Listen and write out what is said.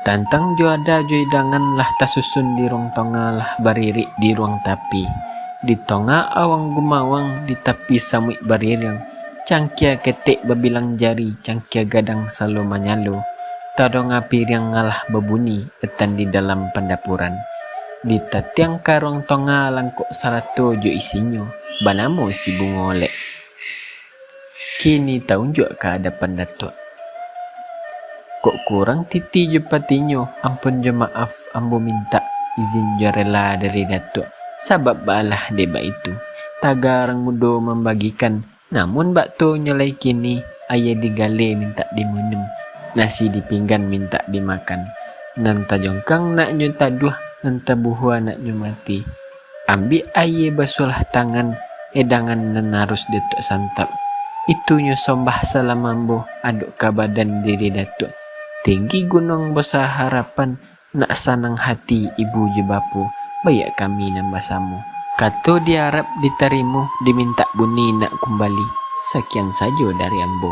Tantang jo ada jo idangan lah tasusun di ruang tonga lah baririk di ruang tapi. Di tonga awang gumawang di tapi samui barirang. Cangkia ketek babilang jari, cangkia gadang selalu manyalu. Tadong api yang ngalah babunyi etan di dalam pendapuran. Di tatiang ka ruang tonga langkok sarato jo isinyo. Banamo si bungolek. Kini taunjuk ke hadapan datuk. Kok kurang titi je patinyo, ampun je maaf, ambo minta izin je rela dari datuk. Sabab balah deba itu, tagarang mudo membagikan, namun bakto nyelai kini, ayah digale minta diminum, nasi dipinggan minta dimakan. Nanta jongkang nak nyo taduh, nanta buhua nak nyo mati. Ambil ayah basulah tangan, edangan nan harus datuk santap. Itunya sombah salamambo, aduk ka badan diri datuk. Tinggi gunung besar harapan, nak sanang hati ibu je bapu, bayak kami nambah samu. Kato diharap ditarimu, diminta buni nak kembali. Sekian saja dari ambo.